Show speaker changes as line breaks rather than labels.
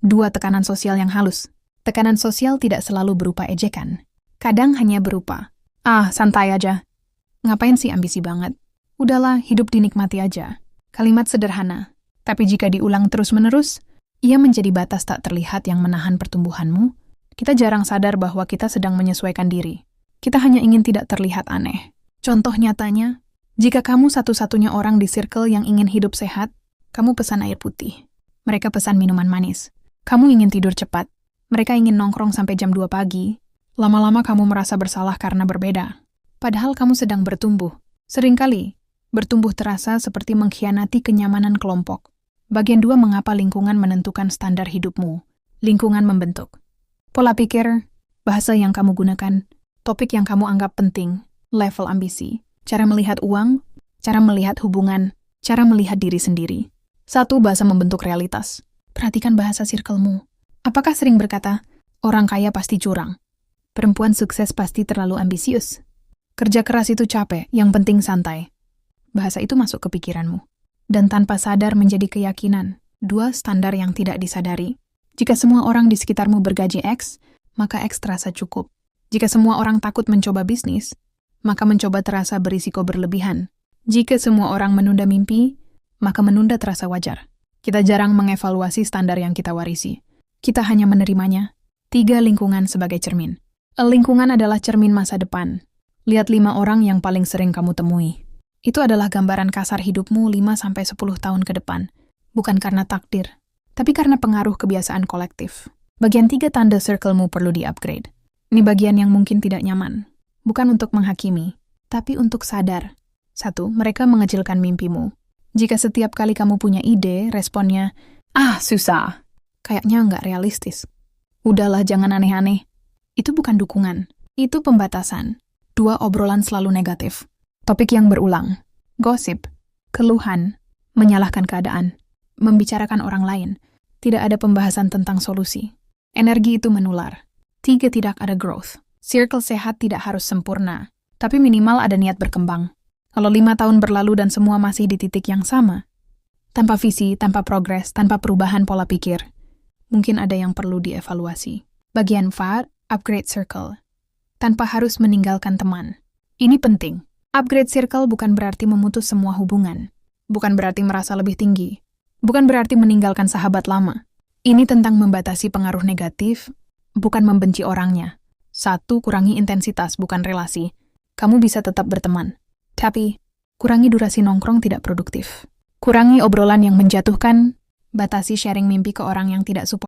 2. Tekanan sosial yang halus. Tekanan sosial tidak selalu berupa ejekan. Kadang hanya berupa, santai aja. Ngapain sih ambisi banget? Udahlah, hidup dinikmati aja. Kalimat sederhana, tapi jika diulang terus-menerus, ia menjadi batas tak terlihat yang menahan pertumbuhanmu. Kita jarang sadar bahwa kita sedang menyesuaikan diri. Kita hanya ingin tidak terlihat aneh. Contoh nyatanya, jika kamu satu-satunya orang di circle yang ingin hidup sehat, kamu pesan air putih. Mereka pesan minuman manis. Kamu ingin tidur cepat. Mereka ingin nongkrong sampai jam 2 pagi. Lama-lama kamu merasa bersalah karena berbeda. Padahal kamu sedang bertumbuh. Seringkali, bertumbuh terasa seperti mengkhianati kenyamanan kelompok. Bagian 2. Mengapa lingkungan menentukan standar hidupmu? Lingkungan membentuk pola pikir, bahasa yang kamu gunakan, topik yang kamu anggap penting, level ambisi, cara melihat uang, cara melihat hubungan, cara melihat diri sendiri. 1. Bahasa membentuk realitas. Perhatikan bahasa circlemu. Apakah sering berkata, orang kaya pasti curang? Perempuan sukses pasti terlalu ambisius. Kerja keras itu capek, yang penting santai. Bahasa itu masuk ke pikiranmu. Dan tanpa sadar menjadi keyakinan. 2. Standar yang tidak disadari. Jika semua orang di sekitarmu bergaji X, maka X terasa cukup. Jika semua orang takut mencoba bisnis, maka mencoba terasa berisiko berlebihan. Jika semua orang menunda mimpi, maka menunda terasa wajar. Kita jarang mengevaluasi standar yang kita warisi. Kita hanya menerimanya. 3. Lingkungan sebagai cermin. Lingkungan adalah cermin masa depan. Lihat 5 orang yang paling sering kamu temui. Itu adalah gambaran kasar hidupmu 5-10 tahun ke depan. Bukan karena takdir, tapi karena pengaruh kebiasaan kolektif. Bagian 3. Tanda circlemu perlu di-upgrade. Ini bagian yang mungkin tidak nyaman. Bukan untuk menghakimi, tapi untuk sadar. 1. Mereka mengecilkan mimpimu. Jika setiap kali kamu punya ide, responnya, susah. Kayaknya nggak realistis. Udahlah, jangan aneh-aneh. Itu bukan dukungan. Itu pembatasan. 2. Obrolan selalu negatif. Topik yang berulang. Gosip. Keluhan. Menyalahkan keadaan. Membicarakan orang lain. Tidak ada pembahasan tentang solusi. Energi itu menular. 3. Tidak ada growth. Circle sehat tidak harus sempurna, tapi minimal ada niat berkembang. Kalau 5 tahun berlalu dan semua masih di titik yang sama, tanpa visi, tanpa progres, tanpa perubahan pola pikir, mungkin ada yang perlu dievaluasi. Bagian 4. Upgrade circle. Tanpa harus meninggalkan teman. Ini penting. Upgrade circle bukan berarti memutus semua hubungan. Bukan berarti merasa lebih tinggi. Bukan berarti meninggalkan sahabat lama. Ini tentang membatasi pengaruh negatif, bukan membenci orangnya. 1. Kurangi intensitas, bukan relasi. Kamu bisa tetap berteman. Tapi, kurangi durasi nongkrong tidak produktif. Kurangi obrolan yang menjatuhkan, batasi sharing mimpi ke orang yang tidak support.